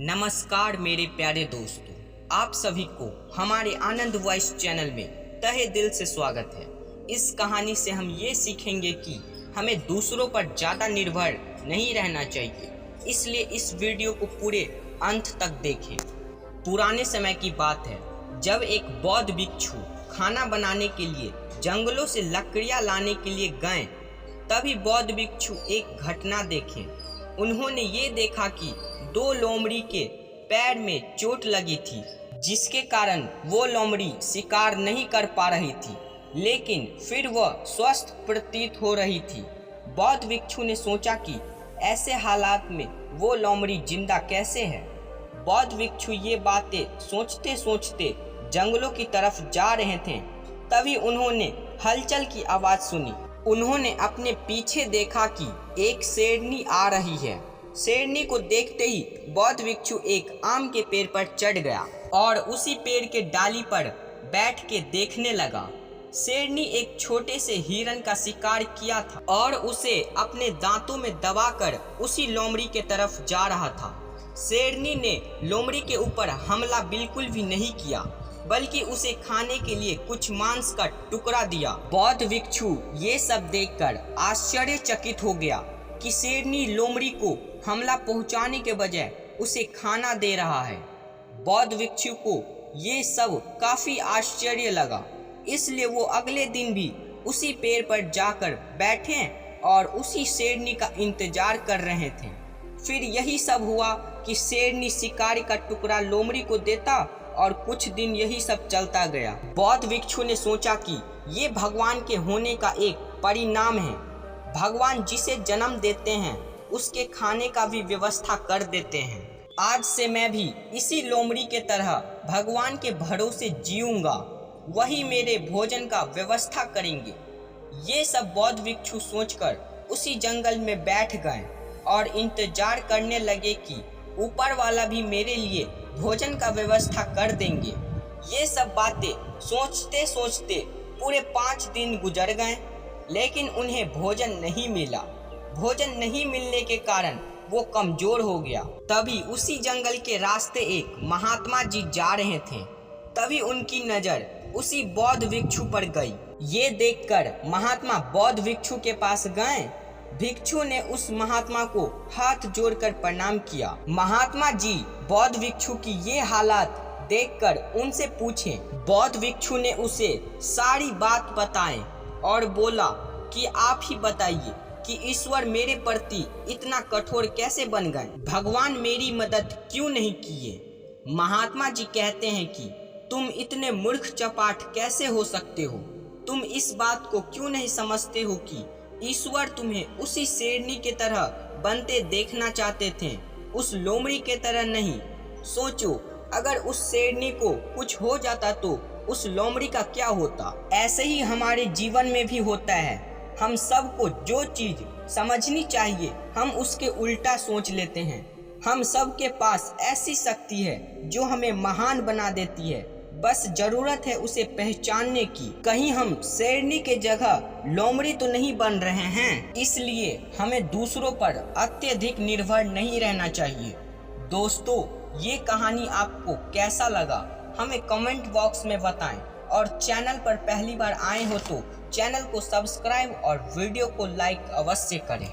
नमस्कार मेरे प्यारे दोस्तों, आप सभी को हमारे आनंद वॉइस चैनल में तहे दिल से स्वागत है। इस कहानी से हम ये सीखेंगे कि हमें दूसरों पर ज़्यादा निर्भर नहीं रहना चाहिए, इसलिए इस वीडियो को पूरे अंत तक देखें। पुराने समय की बात है, जब एक बौद्ध भिक्षु खाना बनाने के लिए जंगलों से लकड़ियाँ लाने के लिए गए, तभी बौद्ध भिक्षु एक घटना देखे। उन्होंने ये देखा कि दो लोमड़ी के पैर में चोट लगी थी, जिसके कारण वो लोमड़ी शिकार नहीं कर पा रही थी, लेकिन फिर वह स्वस्थ प्रतीत हो रही थी। बौद्ध भिक्षु ने सोचा कि ऐसे हालात में वो लोमड़ी जिंदा कैसे है। बौद्ध भिक्षु ये बातें सोचते सोचते जंगलों की तरफ जा रहे थे, तभी उन्होंने हलचल की आवाज़ सुनी। उन्होंने अपने पीछे देखा कि एक शेरनी आ रही है। शेरनी को देखते ही बौद्ध भिक्षु एक आम के पेड़ पर चढ़ गया और उसी पेड़ के डाली पर बैठ के देखने लगा। शेरनी एक छोटे से हिरन का शिकार किया था और उसे अपने दांतों में दबाकर उसी लोमड़ी के तरफ जा रहा था। शेरनी ने लोमड़ी के ऊपर हमला बिल्कुल भी नहीं किया, बल्कि उसे खाने के लिए कुछ मांस का टुकड़ा दिया। बौद्ध भिक्षु ये सब देखकर आश्चर्यचकित हो गया कि शेरनी लोमड़ी को हमला पहुंचाने के बजाय उसे खाना दे रहा है। बौद्ध भिक्षु को ये सब काफी आश्चर्य लगा, इसलिए वो अगले दिन भी उसी पेड़ पर जाकर बैठे और उसी शेरनी का इंतजार कर रहे थे। फिर यही सब हुआ कि शेरनी शिकारी का टुकड़ा लोमड़ी को देता और कुछ दिन यही सब चलता गया। बौद्ध भिक्षु ने सोचा कि ये भगवान के होने का एक परिणाम है। भगवान जिसे जन्म देते हैं उसके खाने का भी व्यवस्था कर देते हैं। आज से मैं भी इसी लोमड़ी के तरह भगवान के भरोसे जीऊंगा, वही मेरे भोजन का व्यवस्था करेंगे। ये सब बौद्ध भिक्षु सोचकर उसी जंगल में बैठ गए और इंतजार करने लगे कि ऊपर वाला भी मेरे लिए भोजन का व्यवस्था कर देंगे। ये सब बातें सोचते सोचते पूरे 5 दिन गुजर गए, लेकिन उन्हें भोजन नहीं मिला। भोजन नहीं मिलने के कारण वो कमजोर हो गया। तभी उसी जंगल के रास्ते एक महात्मा जी जा रहे थे। तभी उनकी नज़र उसी बौद्ध भिक्षु पर गई। ये देखकर महात्मा बौद्ध भिक्षु के पास गए। भिक्षु ने उस महात्मा को हाथ जोड़कर प्रणाम किया। महात्मा जी बौद्ध भिक्षु की ये हालात देखकर उनसे पूछे। बौद्ध भिक्षु ने उसे सारी बात बताएं और बोला कि आप ही बताइए कि ईश्वर मेरे प्रति इतना कठोर कैसे बन गए, भगवान मेरी मदद क्यों नहीं किए। महात्मा जी कहते हैं कि तुम इतने मूर्ख चपाट कैसे हो सकते हो। तुम इस बात को क्यों नहीं समझते हो कि ईश्वर तुम्हें उसी शेरनी के तरह बनते देखना चाहते थे, उस लोमड़ी के तरह नहीं। सोचो, अगर उस शेरनी को कुछ हो जाता तो उस लोमड़ी का क्या होता। ऐसे ही हमारे जीवन में भी होता है। हम सबको जो चीज़ समझनी चाहिए हम उसके उल्टा सोच लेते हैं। हम सबके पास ऐसी शक्ति है जो हमें महान बना देती है, बस जरूरत है उसे पहचानने की। कहीं हम शेरनी के जगह लोमड़ी तो नहीं बन रहे हैं, इसलिए हमें दूसरों पर अत्यधिक निर्भर नहीं रहना चाहिए। दोस्तों, ये कहानी आपको कैसा लगा हमें कमेंट बॉक्स में बताएं, और चैनल पर पहली बार आए हो तो चैनल को सब्सक्राइब और वीडियो को लाइक अवश्य करें।